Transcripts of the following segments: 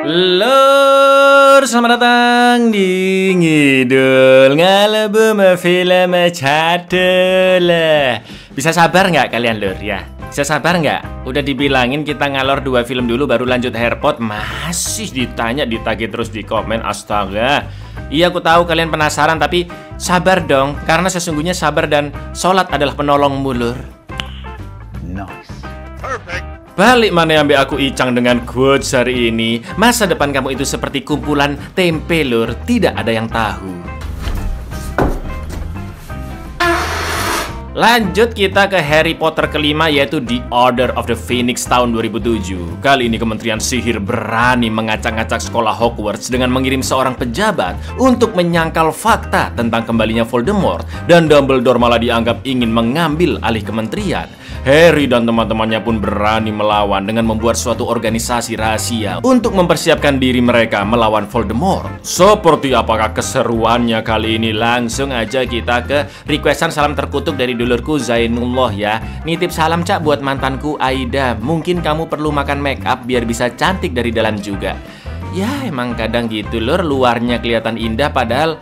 Lur, selamat datang di Ngidul Ngalebum Film Cadel. Bisa sabar nggak kalian lur ya? Bisa sabar nggak? Udah dibilangin kita ngalor 2 film dulu baru lanjut Hairpot. Masih ditanya, ditagih terus di komen. Astaga. Iya aku tahu kalian penasaran, tapi sabar dong. Karena sesungguhnya sabar dan sholat adalah penolongmu lur. Nice. Perfect. Balik mana ambil aku Icang dengan quotes hari ini. Masa depan kamu itu seperti kumpulan tempe lur, tidak ada yang tahu. Lanjut kita ke Harry Potter kelima, yaitu The Order of the Phoenix tahun 2007. Kali ini Kementerian Sihir berani mengacak-ngacak sekolah Hogwarts dengan mengirim seorang pejabat untuk menyangkal fakta tentang kembalinya Voldemort. Dan Dumbledore malah dianggap ingin mengambil alih kementerian. Harry dan teman-temannya pun berani melawan dengan membuat suatu organisasi rahasia untuk mempersiapkan diri mereka melawan Voldemort. Seperti apakah keseruannya kali ini? Langsung aja kita ke requestan salam terkutuk dari dulurku Zainullah ya. Nitip salam cak buat mantanku Aida. Mungkin kamu perlu makan make up biar bisa cantik dari dalam juga. Ya emang kadang gitu lur, luarnya kelihatan indah padahal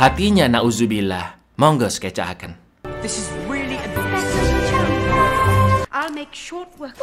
hatinya nauzubillah. Monggo sketsakan. This is really advanced. I'll make short work.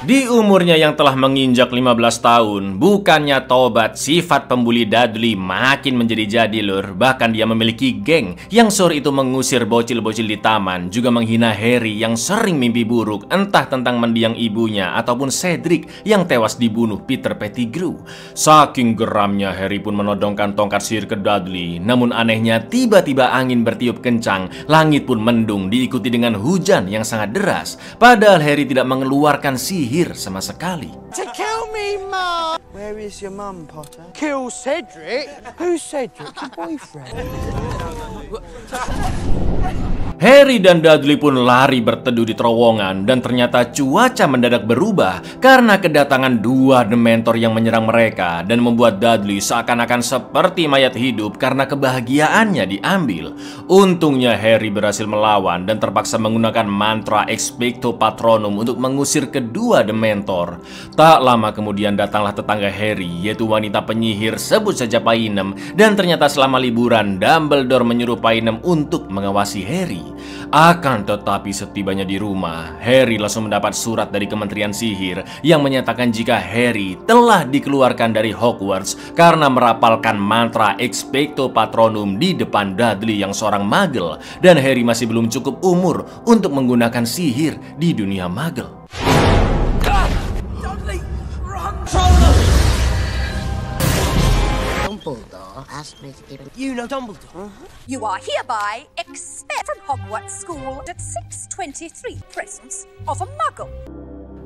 Di umurnya yang telah menginjak 15 tahun, bukannya tobat, sifat pembuli Dudley makin menjadi-jadi lur. Bahkan dia memiliki geng yang sore itu mengusir bocil-bocil di taman, juga menghina Harry yang sering mimpi buruk, entah tentang mendiang ibunya ataupun Cedric yang tewas dibunuh Peter Pettigrew. Saking geramnya, Harry pun menodongkan tongkat sihir ke Dudley. Namun anehnya, tiba-tiba angin bertiup kencang, langit pun mendung diikuti dengan hujan yang sangat deras. Padahal Harry tidak mengeluarkan sihir sama sekali. To kill me, Mum! Where is your mum, Potter? Kill Cedric? Who's Cedric? Your boyfriend? Harry dan Dudley pun lari berteduh di terowongan dan ternyata cuaca mendadak berubah karena kedatangan 2 Dementor yang menyerang mereka dan membuat Dudley seakan-akan seperti mayat hidup karena kebahagiaannya diambil. Untungnya Harry berhasil melawan dan terpaksa menggunakan mantra Expecto Patronum untuk mengusir kedua Dementor. Tak lama kemudian datanglah tetangga Harry, yaitu wanita penyihir sebut saja Painem, dan ternyata selama liburan Dumbledore menyuruh Painem untuk mengawasi Harry. Akan tetapi setibanya di rumah, Harry langsung mendapat surat dari Kementerian Sihir yang menyatakan jika Harry telah dikeluarkan dari Hogwarts karena merapalkan mantra Expecto Patronum di depan Dudley yang seorang magel, dan Harry masih belum cukup umur untuk menggunakan sihir di dunia magel. Dudley, run! Dumbledore asked me to keep him. You know Dumbledore? You are hereby expelled from Hogwarts School at 6:23 presence of a muggle.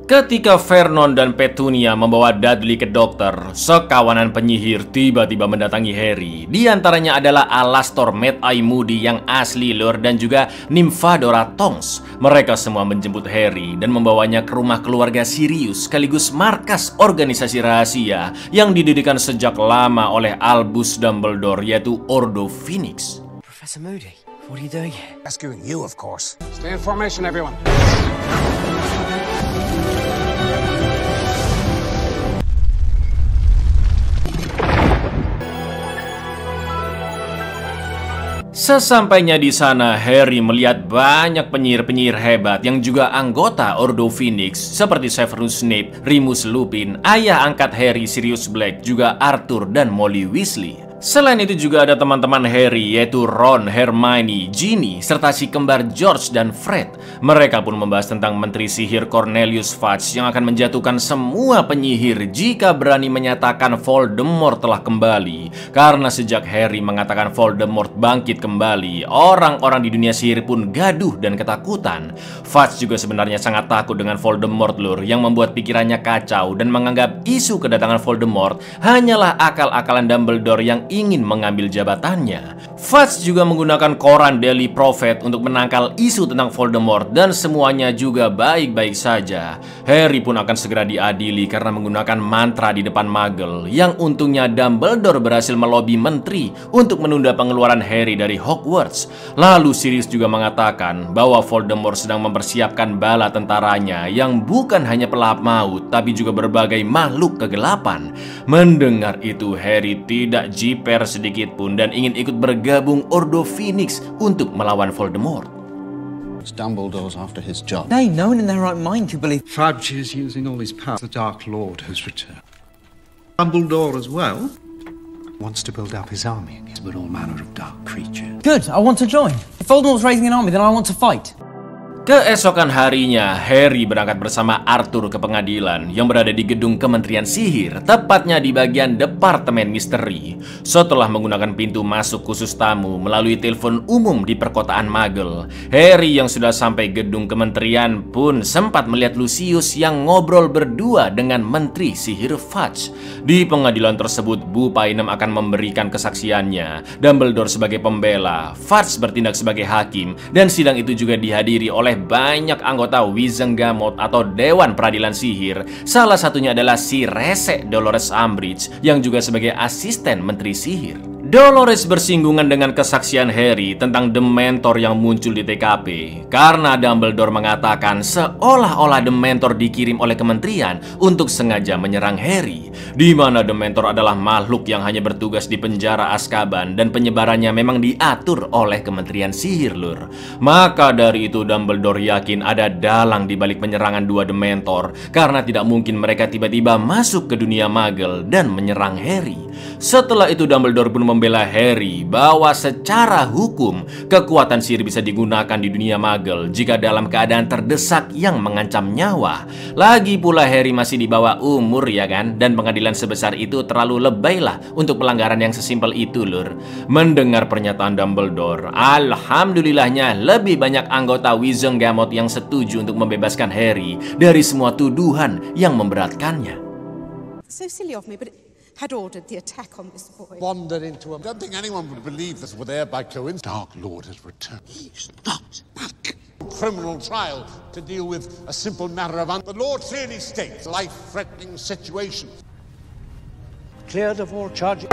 Ketika Vernon dan Petunia membawa Dudley ke dokter, sekawanan penyihir tiba-tiba mendatangi Harry. Di antaranya adalah Alastor Mad-Eye Moody yang asli lur dan juga Nymphadora Tonks. Mereka semua menjemput Harry dan membawanya ke rumah keluarga Sirius sekaligus markas organisasi rahasia yang didirikan sejak lama oleh Albus Dumbledore, yaitu Ordo Phoenix. Professor Moody, what are you doing here? Rescuing you, of course. Stay in formation, everyone. Sesampainya di sana, Harry melihat banyak penyihir-penyihir hebat yang juga anggota Ordo Phoenix seperti Severus Snape, Remus Lupin, ayah angkat Harry Sirius Black, juga Arthur dan Molly Weasley. Selain itu juga ada teman-teman Harry yaitu Ron, Hermione, Ginny, serta si kembar George dan Fred. Mereka pun membahas tentang Menteri Sihir Cornelius Fudge yang akan menjatuhkan semua penyihir jika berani menyatakan Voldemort telah kembali. Karena sejak Harry mengatakan Voldemort bangkit kembali, orang-orang di dunia sihir pun gaduh dan ketakutan. Fudge juga sebenarnya sangat takut dengan Voldemort lur, yang membuat pikirannya kacau dan menganggap isu kedatangan Voldemort hanyalah akal-akalan Dumbledore yang ingin mengambil jabatannya. Fudge juga menggunakan koran Daily Prophet untuk menangkal isu tentang Voldemort dan semuanya juga baik-baik saja. Harry pun akan segera diadili karena menggunakan mantra di depan Muggle yang untungnya Dumbledore berhasil melobi menteri untuk menunda pengeluaran Harry dari Hogwarts. Lalu Sirius juga mengatakan bahwa Voldemort sedang mempersiapkan bala tentaranya yang bukan hanya pelahap maut tapi juga berbagai makhluk kegelapan. Mendengar itu Harry tidak jiper sedikit pun dan ingin ikut bergabung Ordo Phoenix untuk melawan Voldemort. Dumbledore's after his job. Hey, no one in their right mind could believe Fudge is using all his power. The Dark Lord has returned. Dumbledore as well wants to build up his army against all manner of dark creatures. Good, I want to join. If Voldemort's raising an army, then I want to fight. Keesokan harinya, Harry berangkat bersama Arthur ke pengadilan yang berada di gedung Kementerian Sihir, tepatnya di bagian Departemen Misteri. Setelah menggunakan pintu masuk khusus tamu melalui telepon umum di perkotaan Muggle, Harry yang sudah sampai gedung kementerian pun sempat melihat Lucius yang ngobrol berdua dengan Menteri Sihir Fudge. Di pengadilan tersebut, Bu Painem akan memberikan kesaksiannya, Dumbledore sebagai pembela, Fudge bertindak sebagai hakim, dan sidang itu juga dihadiri oleh banyak anggota Wizengamot atau Dewan Peradilan Sihir. Salah satunya adalah si Rese Dolores Umbridge yang juga sebagai asisten Menteri Sihir. Dolores bersinggungan dengan kesaksian Harry tentang Dementor yang muncul di TKP karena Dumbledore mengatakan seolah-olah Dementor dikirim oleh kementerian untuk sengaja menyerang Harry, di mana Dementor adalah makhluk yang hanya bertugas di penjara Azkaban dan penyebarannya memang diatur oleh Kementerian Sihir, lur. Maka dari itu Dumbledore yakin ada dalang di balik penyerangan dua Dementor karena tidak mungkin mereka tiba-tiba masuk ke dunia Muggle dan menyerang Harry. Setelah itu Dumbledore pun membela Harry bahwa secara hukum kekuatan sihir bisa digunakan di dunia Muggle jika dalam keadaan terdesak yang mengancam nyawa. Lagi pula Harry masih di bawah umur ya kan, dan pengadilan sebesar itu terlalu lebay lah untuk pelanggaran yang sesimpel itu, lur. Mendengar pernyataan Dumbledore, alhamdulillahnya lebih banyak anggota Wizengamot yang setuju untuk membebaskan Harry dari semua tuduhan yang memberatkannya. So silly of me, but had ordered the attack on this boy. Wandered into a... I don't think anyone would believe this were there by coincidence. Dark Lord has returned. He's not back. Criminal trial to deal with a simple matter of... The Lord clearly states life-threatening situation. Cleared of all charges.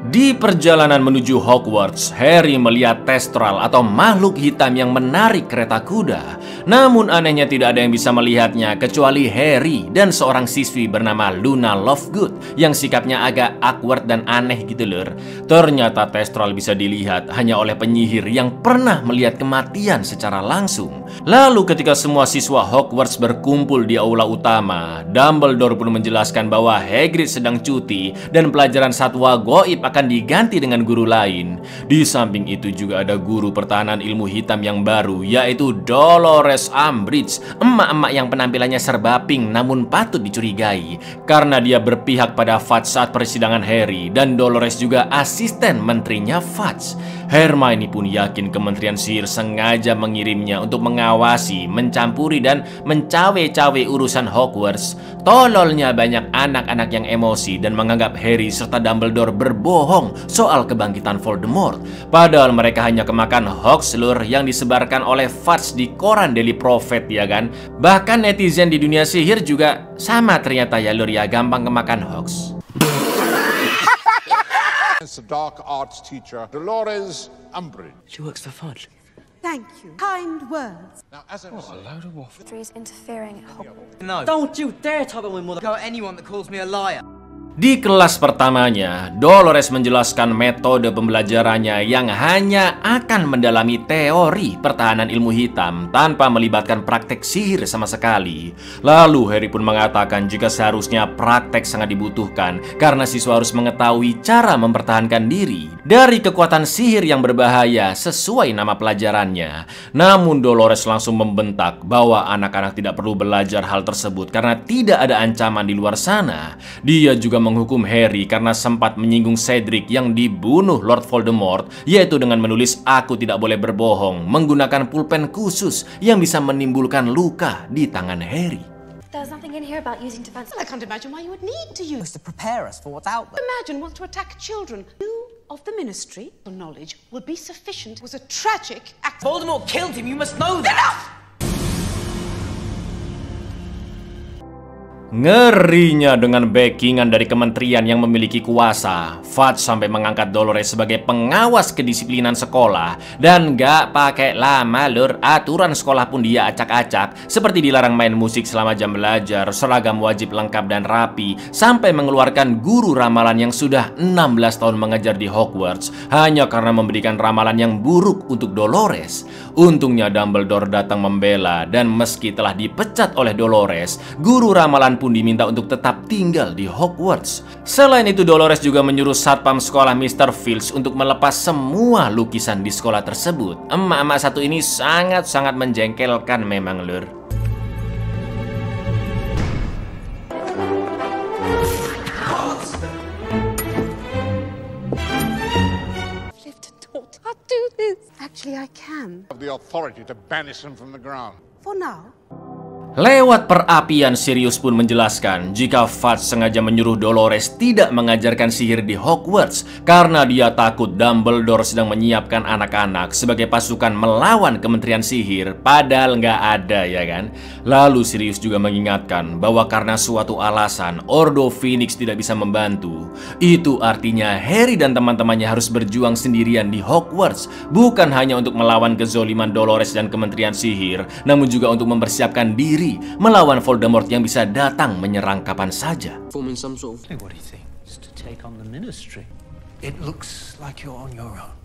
Di perjalanan menuju Hogwarts, Harry melihat Thestral atau makhluk hitam yang menarik kereta kuda. Namun anehnya tidak ada yang bisa melihatnya kecuali Harry dan seorang siswi bernama Luna Lovegood yang sikapnya agak awkward dan aneh gitu lur. Ternyata Thestral bisa dilihat hanya oleh penyihir yang pernah melihat kematian secara langsung. Lalu ketika semua siswa Hogwarts berkumpul di aula utama, Dumbledore pun menjelaskan bahwa Hagrid sedang cuti dan pelajaran satwa goib akan diganti dengan guru lain. Di samping itu juga ada guru pertahanan ilmu hitam yang baru, yaitu Dolores Umbridge, emak-emak yang penampilannya serba pink namun patut dicurigai karena dia berpihak pada Fudge saat persidangan Harry, dan Dolores juga asisten menterinya Fudge. Hermione pun yakin Kementerian Sihir sengaja mengirimnya untuk mengawasi, mencampuri dan mencawe-cawe urusan Hogwarts. Tololnya banyak anak-anak yang emosi dan menganggap Harry serta Dumbledore berbohong soal kebangkitan Voldemort. Padahal mereka hanya kemakan hoax lur yang disebarkan oleh Fudge di koran Daily Prophet ya kan. Bahkan netizen di dunia sihir juga sama ternyata ya lur ya, gampang kemakan hoax. It's the dark arts teacher, Dolores Umbridge. She works for Fudge. Thank you. Kind words. Now, as I was saying, Is interfering at Hogwarts. No. Don't you dare tell me mother. Go at anyone that calls me a liar. Di kelas pertamanya, Dolores menjelaskan metode pembelajarannya yang hanya akan mendalami teori pertahanan ilmu hitam tanpa melibatkan praktek sihir sama sekali. Lalu Harry pun mengatakan jika seharusnya praktek sangat dibutuhkan karena siswa harus mengetahui cara mempertahankan diri dari kekuatan sihir yang berbahaya sesuai nama pelajarannya. Namun Dolores langsung membentak bahwa anak-anak tidak perlu belajar hal tersebut karena tidak ada ancaman di luar sana. Dia juga menghukum Harry karena sempat menyinggung Cedric yang dibunuh Lord Voldemort, yaitu dengan menulis "Aku tidak boleh berbohong" menggunakan pulpen khusus yang bisa menimbulkan luka di tangan Harry. There's nothing in here about using defense. I can't imagine why you would need to use to prepare us for what's out there. Imagine wants to attack children. You of the ministry, the knowledge would be sufficient. It was a tragic accident. Voldemort killed him, you must know that. Enough! Ngerinya dengan backingan dari kementerian yang memiliki kuasa, Fudge sampai mengangkat Dolores sebagai pengawas kedisiplinan sekolah. Dan gak pakai lama lur, aturan sekolah pun dia acak-acak, seperti dilarang main musik selama jam belajar, seragam wajib lengkap dan rapi, sampai mengeluarkan guru ramalan yang sudah 16 tahun mengajar di Hogwarts hanya karena memberikan ramalan yang buruk untuk Dolores. Untungnya Dumbledore datang membela, dan meski telah dipecat oleh Dolores, guru ramalan pun diminta untuk tetap tinggal di Hogwarts. Selain itu, Dolores juga menyuruh satpam sekolah Mr. Filch untuk melepas semua lukisan di sekolah tersebut. Emak-emak satu ini sangat-sangat menjengkelkan memang lur. Actually, I can. Have the authority to banish him from the ground. For now. Lewat perapian, Sirius pun menjelaskan jika Fudge sengaja menyuruh Dolores tidak mengajarkan sihir di Hogwarts karena dia takut Dumbledore sedang menyiapkan anak-anak sebagai pasukan melawan Kementerian Sihir, padahal nggak ada ya kan. Lalu Sirius juga mengingatkan bahwa karena suatu alasan Ordo Phoenix tidak bisa membantu, itu artinya Harry dan teman-temannya harus berjuang sendirian di Hogwarts, bukan hanya untuk melawan kezoliman Dolores dan Kementerian Sihir, namun juga untuk mempersiapkan diri melawan Voldemort yang bisa datang menyerang kapan saja. Forming some sort of... What do you think? Just to take on the ministry. It looks like you're on your own.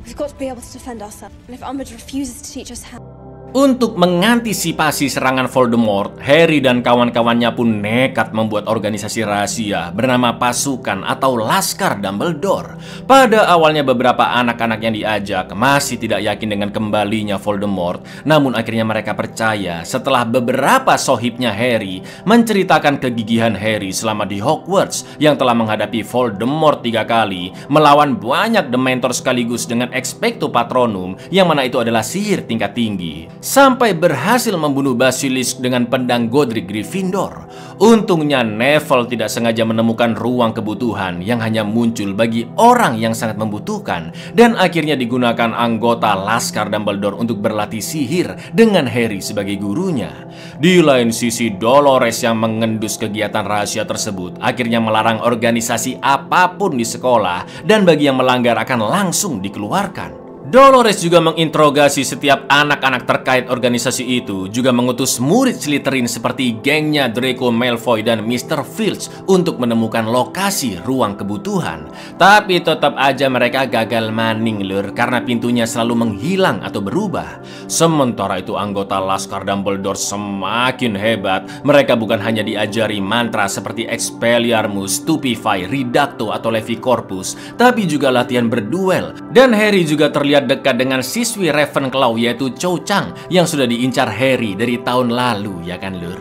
We've got to be able to defend ourselves. And if Umbridge refuses to teach us how... Untuk mengantisipasi serangan Voldemort, Harry dan kawan-kawannya pun nekat membuat organisasi rahasia bernama Pasukan atau Laskar Dumbledore. Pada awalnya beberapa anak-anak yang diajak masih tidak yakin dengan kembalinya Voldemort, namun akhirnya mereka percaya setelah beberapa sohibnya Harry menceritakan kegigihan Harry selama di Hogwarts yang telah menghadapi Voldemort 3 kali, melawan banyak Dementor sekaligus dengan Expecto Patronum yang mana itu adalah sihir tingkat tinggi, sampai berhasil membunuh Basilisk dengan pedang Godric Gryffindor. Untungnya Neville tidak sengaja menemukan ruang kebutuhan yang hanya muncul bagi orang yang sangat membutuhkan, dan akhirnya digunakan anggota Laskar Dumbledore untuk berlatih sihir dengan Harry sebagai gurunya. Di lain sisi, Dolores yang mengendus kegiatan rahasia tersebut akhirnya melarang organisasi apapun di sekolah, dan bagi yang melanggar akan langsung dikeluarkan. Dolores juga menginterogasi setiap anak-anak terkait organisasi itu, juga mengutus murid Slytherin seperti gengnya Draco Malfoy dan Mr. Filch untuk menemukan lokasi ruang kebutuhan. Tapi tetap aja mereka gagal maning lur, karena pintunya selalu menghilang atau berubah. Sementara itu anggota Laskar Dumbledore semakin hebat. Mereka bukan hanya diajari mantra seperti Expelliarmus, Stupefy, Reducto atau Levicorpus, tapi juga latihan berduel. Dan Harry juga terlihat dekat dengan siswi Ravenclaw yaitu Cho Chang yang sudah diincar Harry dari tahun lalu, ya kan lur?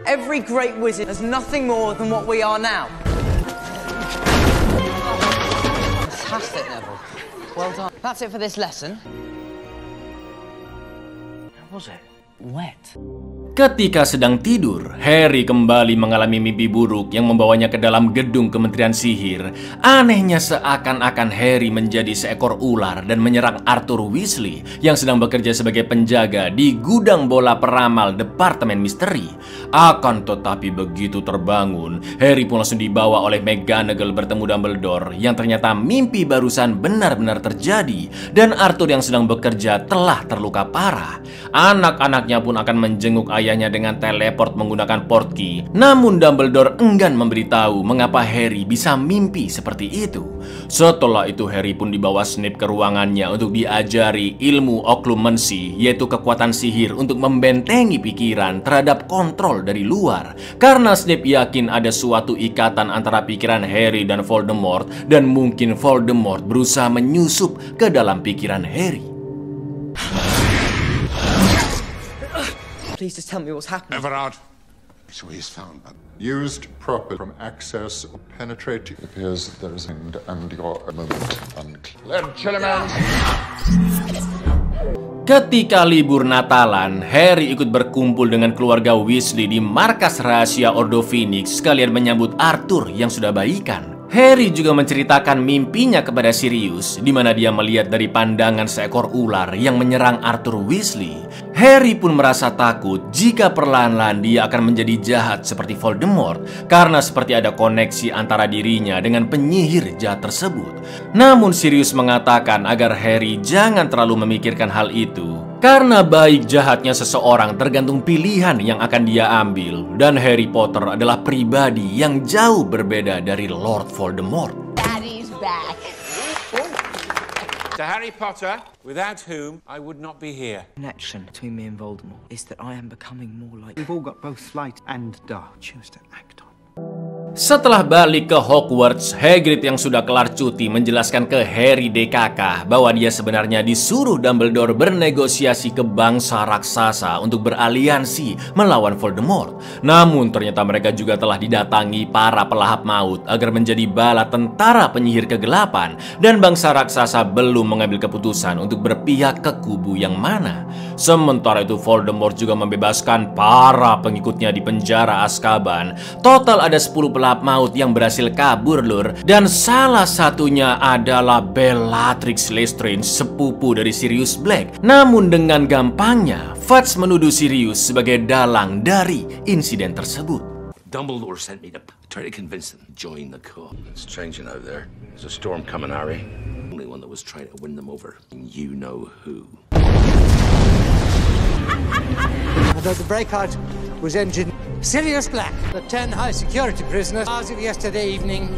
Every great wizard is nothing more than what we are now. Fantastic, Neville. Well done. That's it for this lesson. How was it? Wet. Ketika sedang tidur, Harry kembali mengalami mimpi buruk yang membawanya ke dalam gedung Kementerian Sihir. Anehnya seakan-akan Harry menjadi seekor ular dan menyerang Arthur Weasley yang sedang bekerja sebagai penjaga di gudang bola peramal Departemen Misteri. Akan tetapi begitu terbangun, Harry pun langsung dibawa oleh McGonagall bertemu Dumbledore yang ternyata mimpi barusan benar-benar terjadi dan Arthur yang sedang bekerja telah terluka parah. Anak-anaknya pun akan menjenguk ayahnya dengan teleport menggunakan portkey. Namun Dumbledore enggan memberitahu mengapa Harry bisa mimpi seperti itu. Setelah itu Harry pun dibawa Snape ke ruangannya untuk diajari ilmu Occlumency, yaitu kekuatan sihir untuk membentengi pikiran terhadap kontrol dari luar. Karena Snape yakin ada suatu ikatan antara pikiran Harry dan Voldemort, dan mungkin Voldemort berusaha menyusup ke dalam pikiran Harry. Please just tell me what's happening. Everard, So he's found one. Used proper from access or penetrating. It appears that there is and your moment unclear. Ketika libur Natalan, Harry ikut berkumpul dengan keluarga Weasley di markas rahasia Ordo Phoenix sekalian menyambut Arthur yang sudah baikan. Harry juga menceritakan mimpinya kepada Sirius, di mana dia melihat dari pandangan seekor ular yang menyerang Arthur Weasley. Harry pun merasa takut jika perlahan-lahan dia akan menjadi jahat seperti Voldemort, karena seperti ada koneksi antara dirinya dengan penyihir jahat tersebut. Namun Sirius mengatakan agar Harry jangan terlalu memikirkan hal itu, karena baik jahatnya seseorang tergantung pilihan yang akan dia ambil. Dan Harry Potter adalah pribadi yang jauh berbeda dari Lord Voldemort. Daddy's back. To Harry Potter, without whom I would not be here. The connection between me and Voldemort is that I am becoming more like... We've all got both light and dark. Choose to act on. Setelah balik ke Hogwarts, Hagrid yang sudah kelar cuti menjelaskan ke Harry DKK bahwa dia sebenarnya disuruh Dumbledore bernegosiasi ke bangsa raksasa untuk beraliansi melawan Voldemort. Namun ternyata mereka juga telah didatangi para pelahap maut agar menjadi bala tentara penyihir kegelapan, dan bangsa raksasa belum mengambil keputusan untuk berpihak ke kubu yang mana. Sementara itu Voldemort juga membebaskan para pengikutnya di penjara Azkaban. Total ada 10 pelahap maut yang berhasil kabur, Lur, dan salah satunya adalah Bellatrix Lestrange, sepupu dari Sirius Black. Namun dengan gampangnya Fudge menuduh Sirius sebagai dalang dari insiden tersebut. Dumbledore sent me to try to convince them to join the cause. It's changing out there. There's a storm coming, Harry. The only one that was trying to win them over. And you know who. Although the breakout was engineered, Sirius Black, the 10 high security prisoners as of yesterday evening.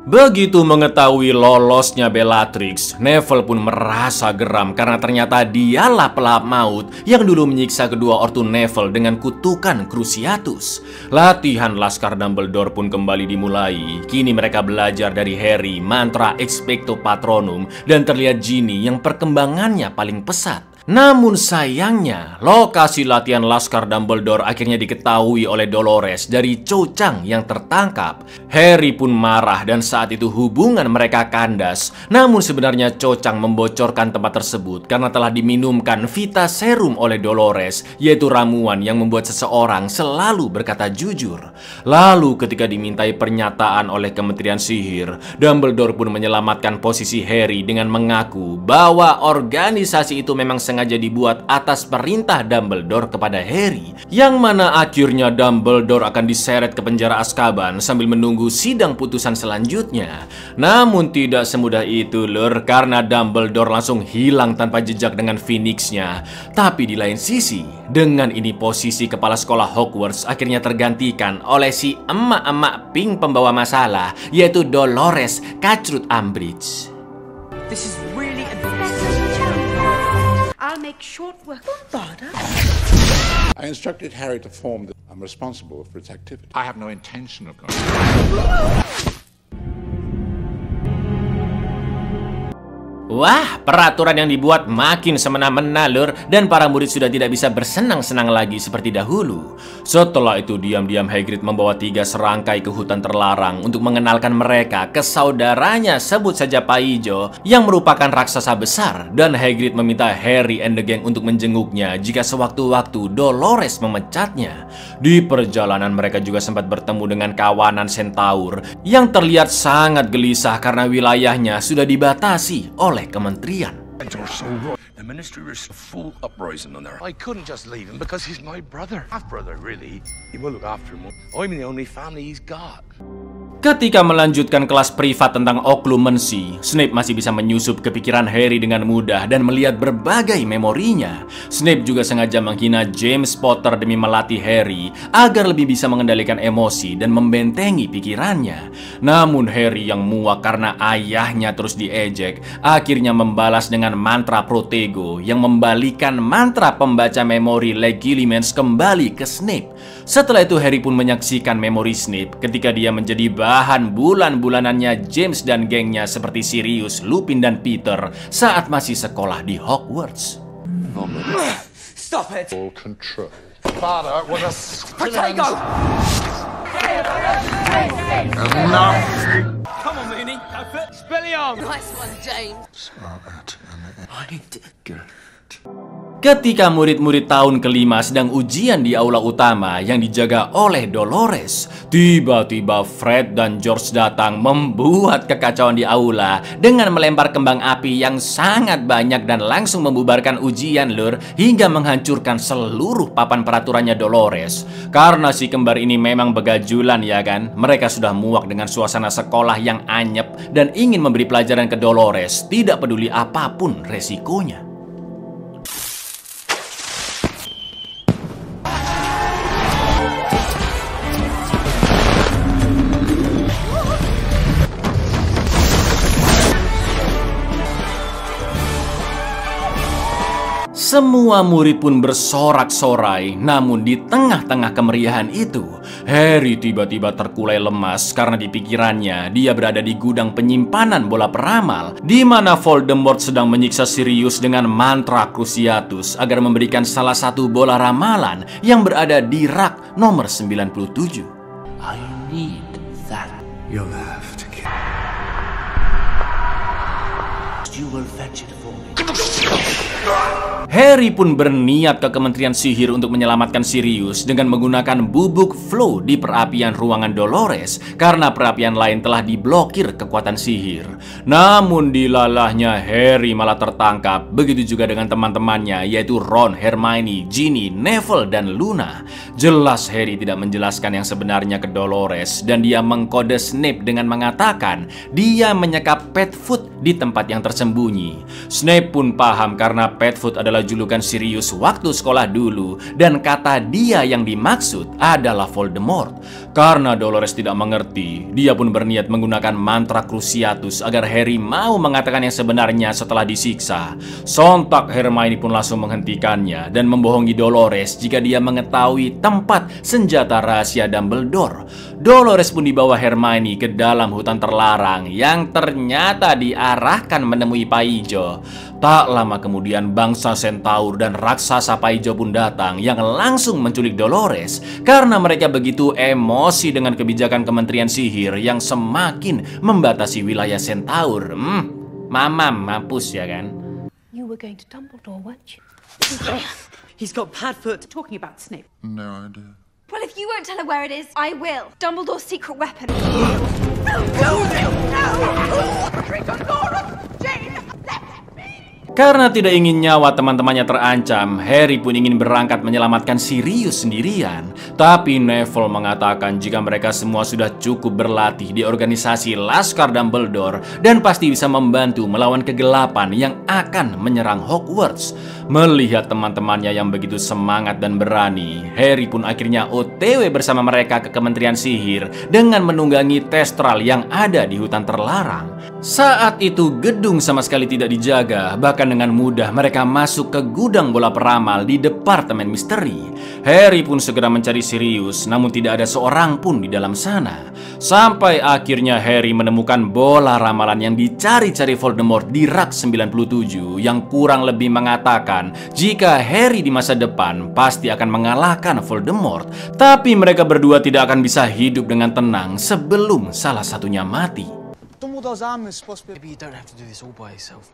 Begitu mengetahui lolosnya Bellatrix, Neville pun merasa geram karena ternyata dialah pelahap maut yang dulu menyiksa kedua ortu Neville dengan kutukan Cruciatus. Latihan Laskar Dumbledore pun kembali dimulai. Kini mereka belajar dari Harry mantra Expecto Patronum dan terlihat Ginny yang perkembangannya paling pesat. Namun sayangnya, lokasi latihan Laskar Dumbledore akhirnya diketahui oleh Dolores dari Cho Chang yang tertangkap. Harry pun marah dan saat itu hubungan mereka kandas. Namun sebenarnya Cho Chang membocorkan tempat tersebut karena telah diminumkan Vita Serum oleh Dolores, yaitu ramuan yang membuat seseorang selalu berkata jujur. Lalu ketika dimintai pernyataan oleh Kementerian Sihir, Dumbledore pun menyelamatkan posisi Harry dengan mengaku bahwa organisasi itu memang sengaja dibuat atas perintah Dumbledore kepada Harry, yang mana akhirnya Dumbledore akan diseret ke penjara Azkaban sambil menunggu sidang putusan selanjutnya. Namun tidak semudah itu, Lur, karena Dumbledore langsung hilang tanpa jejak dengan Phoenix-nya. Tapi di lain sisi, dengan ini posisi kepala sekolah Hogwarts akhirnya tergantikan oleh si emak-emak pink pembawa masalah, yaitu Dolores Cutthroat Umbridge. This is really a I'll make short work. I instructed Harry to form the... I'm responsible for its activity. I have no intention of going. Wah, peraturan yang dibuat makin semena-mena, Lur, dan para murid sudah tidak bisa bersenang-senang lagi seperti dahulu. Setelah itu, diam-diam Hagrid membawa 3 serangkai ke hutan terlarang untuk mengenalkan mereka ke saudaranya, sebut saja Paijo, yang merupakan raksasa besar, dan Hagrid meminta Harry and the gang untuk menjenguknya jika sewaktu-waktu Dolores memecatnya. Di perjalanan mereka juga sempat bertemu dengan kawanan Centaur yang terlihat sangat gelisah karena wilayahnya sudah dibatasi oleh kementerian. The ministry is full uprising on there. I couldn't just leave him because he's my brother. Half brother, really. He will look after him. I'm the only family he's got. Ketika melanjutkan kelas privat tentang oklumensi, Snape masih bisa menyusup ke pikiran Harry dengan mudah dan melihat berbagai memorinya. Snape juga sengaja menghina James Potter demi melatih Harry agar lebih bisa mengendalikan emosi dan membentengi pikirannya. Namun Harry yang muak karena ayahnya terus diejek, akhirnya membalas dengan mantra Protego yang membalikan mantra pembaca memori Legilimens kembali ke Snape. Setelah itu Harry pun menyaksikan memori Snape ketika dia menjadi bahan bulan-bulanannya James dan gengnya seperti Sirius, Lupin, dan Peter saat masih sekolah di Hogwarts. Stop it! All control. Father was a Protego! Come on, Mooney. Go for it. Expelliarmus. Nice one, James. Ketika murid-murid tahun kelima sedang ujian di aula utama yang dijaga oleh Dolores, tiba-tiba Fred dan George datang membuat kekacauan di aula dengan melempar kembang api yang sangat banyak dan langsung membubarkan ujian lur hingga menghancurkan seluruh papan peraturannya Dolores. Karena si kembar ini memang begajulan ya kan, mereka sudah muak dengan suasana sekolah yang anyep dan ingin memberi pelajaran ke Dolores, tidak peduli apapun resikonya. Semua murid pun bersorak-sorai, namun di tengah-tengah kemeriahan itu, Harry tiba-tiba terkulai lemas karena di pikirannya dia berada di gudang penyimpanan bola peramal, di mana Voldemort sedang menyiksa Sirius dengan mantra Cruciatus agar memberikan salah satu bola ramalan yang berada di rak nomor 97. I need that. You'll have to kill. You will fetch it for me. Harry pun berniat ke Kementerian Sihir untuk menyelamatkan Sirius dengan menggunakan bubuk flow di perapian ruangan Dolores karena perapian lain telah diblokir kekuatan sihir. Namun dilalahnya Harry malah tertangkap, begitu juga dengan teman-temannya yaitu Ron, Hermione, Ginny, Neville, dan Luna. Jelas Harry tidak menjelaskan yang sebenarnya ke Dolores dan dia mengkode Snape dengan mengatakan dia menyekap Padfoot di tempat yang tersembunyi. Snape pun paham karena Padfoot adalah julukan Sirius waktu sekolah dulu dan kata dia yang dimaksud adalah Voldemort. Karena Dolores tidak mengerti, dia pun berniat menggunakan mantra Cruciatus agar Harry mau mengatakan yang sebenarnya setelah disiksa. Sontak Hermione pun langsung menghentikannya dan membohongi Dolores jika dia mengetahui tempat senjata rahasia Dumbledore. Dolores pun dibawa Hermione ke dalam hutan terlarang yang ternyata diarahkan menemui Paijo. Tak lama kemudian bangsa Centaur dan raksasa Paijo pun datang yang langsung menculik Dolores karena mereka begitu emosi dengan kebijakan Kementerian Sihir yang semakin membatasi wilayah Centaur. Mampus ya kan? You were going to Dumbledore, weren't you? He's got Padfoot. Talking about Snape. No idea. Well, if you won't tell her where it is, I will. Dumbledore's secret weapon. Karena tidak ingin nyawa teman-temannya terancam, Harry pun ingin berangkat menyelamatkan Sirius sendirian. Tapi Neville mengatakan jika mereka semua sudah cukup berlatih di organisasi Laskar Dumbledore dan pasti bisa membantu melawan kegelapan yang akan menyerang Hogwarts. Melihat teman-temannya yang begitu semangat dan berani, Harry pun akhirnya OTW bersama mereka ke Kementerian Sihir dengan menunggangi Thestral yang ada di hutan terlarang. Saat itu gedung sama sekali tidak dijaga, bahkan dengan mudah mereka masuk ke gudang bola peramal di Departemen Misteri. Harry pun segera mencari Sirius, namun tidak ada seorang pun di dalam sana. Sampai akhirnya Harry menemukan bola ramalan yang dicari-cari Voldemort di rak 97 yang kurang lebih mengatakan jika Harry di masa depan pasti akan mengalahkan Voldemort. Tapi mereka berdua tidak akan bisa hidup dengan tenang sebelum salah satunya mati. Dumbledore's arm is supposed to be... Maybe you don't have to do this all by yourself.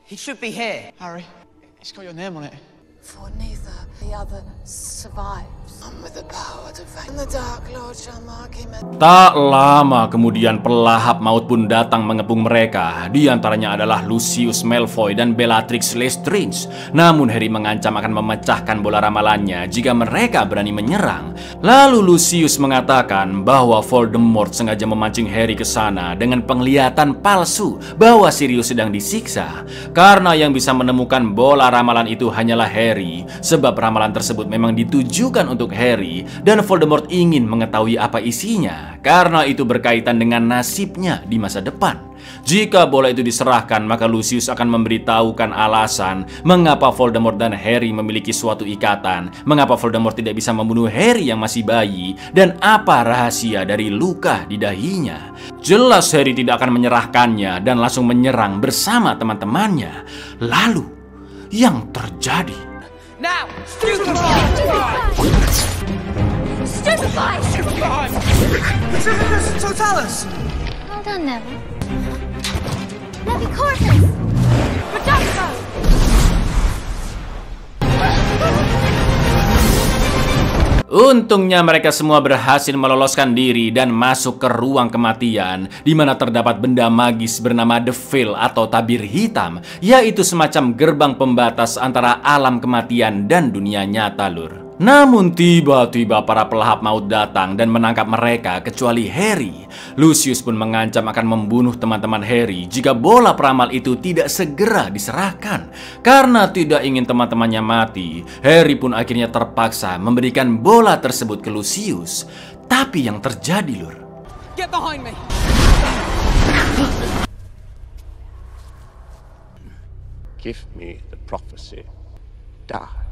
He should be here. Harry, it's got your name on it. For neither the other survives. And with the power to find the Dark Lord shall mark him. Tak lama kemudian pelahap maut pun datang mengepung mereka. Di antaranya adalah Lucius Malfoy dan Bellatrix Lestrange. Namun Harry mengancam akan memecahkan bola ramalannya jika mereka berani menyerang. Lalu Lucius mengatakan bahwa Voldemort sengaja memancing Harry ke sana dengan penglihatan palsu bahwa Sirius sedang disiksa. Karena yang bisa menemukan bola ramalan itu hanyalah Harry, sebab ramalan tersebut memang ditujukan untuk Harry dan Voldemort ingin mengetahui apa isinya karena itu berkaitan dengan nasibnya di masa depan. Jika bola itu diserahkan, maka Lucius akan memberitahukan alasan mengapa Voldemort dan Harry memiliki suatu ikatan, mengapa Voldemort tidak bisa membunuh Harry yang masih bayi, dan apa rahasia dari luka di dahinya. Jelas Harry tidak akan menyerahkannya dan langsung menyerang bersama teman-temannya. Lalu, yang terjadi Now! Stupefy! Stupefy! Stupefy! Stupefy! Totalis! Well done, Neville. Levicorpus! Reduxo! Untungnya mereka semua berhasil meloloskan diri dan masuk ke ruang kematian, di mana terdapat benda magis bernama The Veil atau tabir hitam, yaitu semacam gerbang pembatas antara alam kematian dan dunia nyata, Lur. Namun tiba-tiba para pelahap maut datang dan menangkap mereka kecuali Harry. Lucius pun mengancam akan membunuh teman-teman Harry jika bola peramal itu tidak segera diserahkan. Karena tidak ingin teman-temannya mati, Harry pun akhirnya terpaksa memberikan bola tersebut ke Lucius. Tapi yang terjadi, Lur, Get behind me! Give me the prophecy. Die.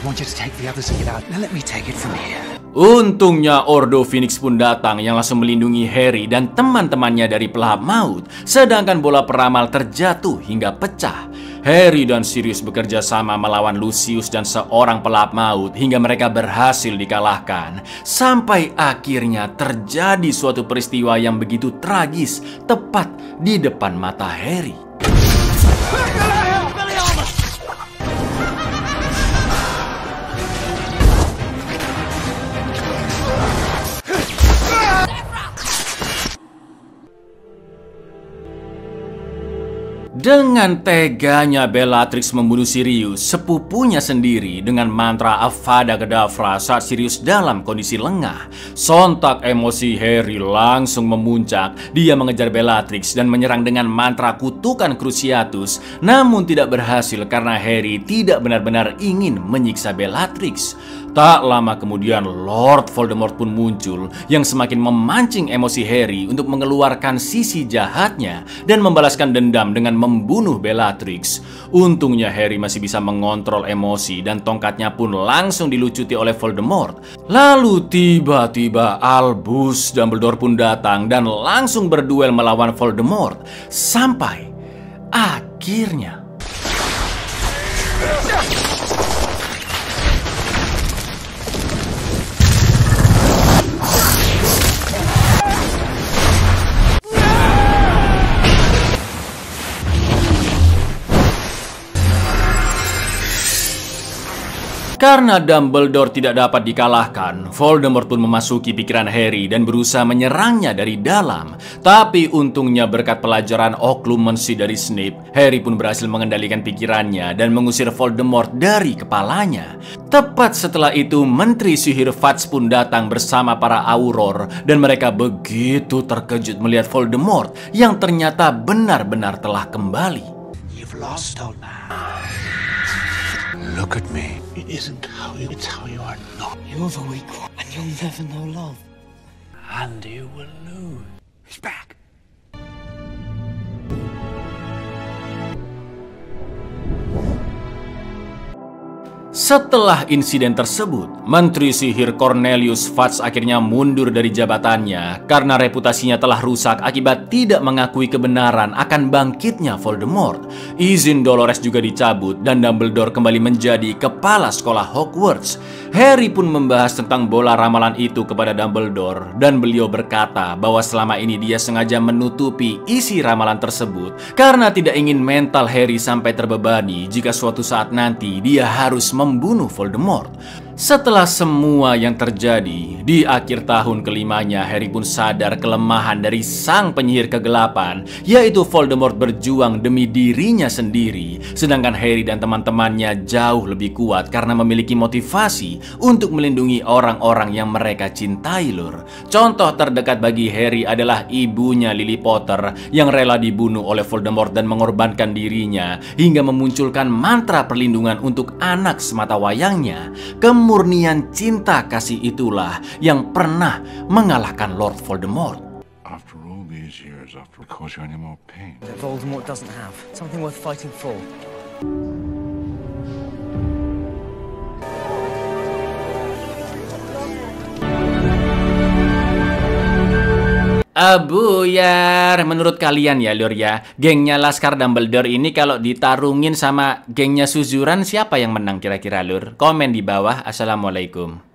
I want you to take the others and get out. Now let me take it from here. untungnya Ordo Phoenix pun datang yang langsung melindungi Harry dan teman-temannya dari pelahap maut, sedangkan bola peramal terjatuh hingga pecah. Harry dan Sirius bekerja sama melawan Lucius dan seorang pelahap maut hingga mereka berhasil dikalahkan. Sampai akhirnya terjadi suatu peristiwa yang begitu tragis tepat di depan mata Harry. Dengan teganya Bellatrix membunuh Sirius, sepupunya sendiri, dengan mantra Avada Kedavra saat Sirius dalam kondisi lengah. Sontak emosi Harry langsung memuncak. Dia mengejar Bellatrix dan menyerang dengan mantra kutukan Cruciatus, namun tidak berhasil karena Harry tidak benar-benar ingin menyiksa Bellatrix. Tak lama kemudian Lord Voldemort pun muncul yang semakin memancing emosi Harry untuk mengeluarkan sisi jahatnya dan membalaskan dendam dengan membunuh Bellatrix. Untungnya Harry masih bisa mengontrol emosi dan tongkatnya pun langsung dilucuti oleh Voldemort. Lalu tiba-tiba Albus Dumbledore pun datang dan langsung berduel melawan Voldemort. Sampai akhirnya karena Dumbledore tidak dapat dikalahkan, Voldemort pun memasuki pikiran Harry dan berusaha menyerangnya dari dalam. Tapi untungnya berkat pelajaran oklumensi dari Snape, Harry pun berhasil mengendalikan pikirannya dan mengusir Voldemort dari kepalanya. Tepat setelah itu, Menteri Sihir Fudge pun datang bersama para Auror dan mereka begitu terkejut melihat Voldemort yang ternyata benar-benar telah kembali. You've lost, old man. Look at me. It isn't how you, it's how you are not. You're the weak one, and you'll never know love. And you will lose. He's back. Setelah insiden tersebut, Menteri Sihir Cornelius Fudge akhirnya mundur dari jabatannya karena reputasinya telah rusak akibat tidak mengakui kebenaran akan bangkitnya Voldemort. Izin Dolores juga dicabut dan Dumbledore kembali menjadi kepala sekolah Hogwarts. Harry pun membahas tentang bola ramalan itu kepada Dumbledore dan beliau berkata bahwa selama ini dia sengaja menutupi isi ramalan tersebut karena tidak ingin mental Harry sampai terbebani jika suatu saat nanti dia harus membunuh Voldemort. Setelah semua yang terjadi, di akhir tahun kelimanya Harry pun sadar kelemahan dari sang penyihir kegelapan, yaitu Voldemort berjuang demi dirinya sendiri, sedangkan Harry dan teman-temannya jauh lebih kuat karena memiliki motivasi untuk melindungi orang-orang yang mereka cintai, Lur. Contoh terdekat bagi Harry adalah ibunya Lily Potter yang rela dibunuh oleh Voldemort dan mengorbankan dirinya hingga memunculkan mantra perlindungan untuk anak sematawayangnya. Kemurnian cinta kasih itulah yang pernah mengalahkan Lord Voldemort. After all these years, after cause you any more pain. That Voldemort doesn't have. Something worth fighting for. Buyar, menurut kalian ya Lur ya, gengnya Laskar Dumbledore ini kalau ditarungin sama gengnya Suzuran, siapa yang menang kira-kira Lur? Komen di bawah. Assalamualaikum.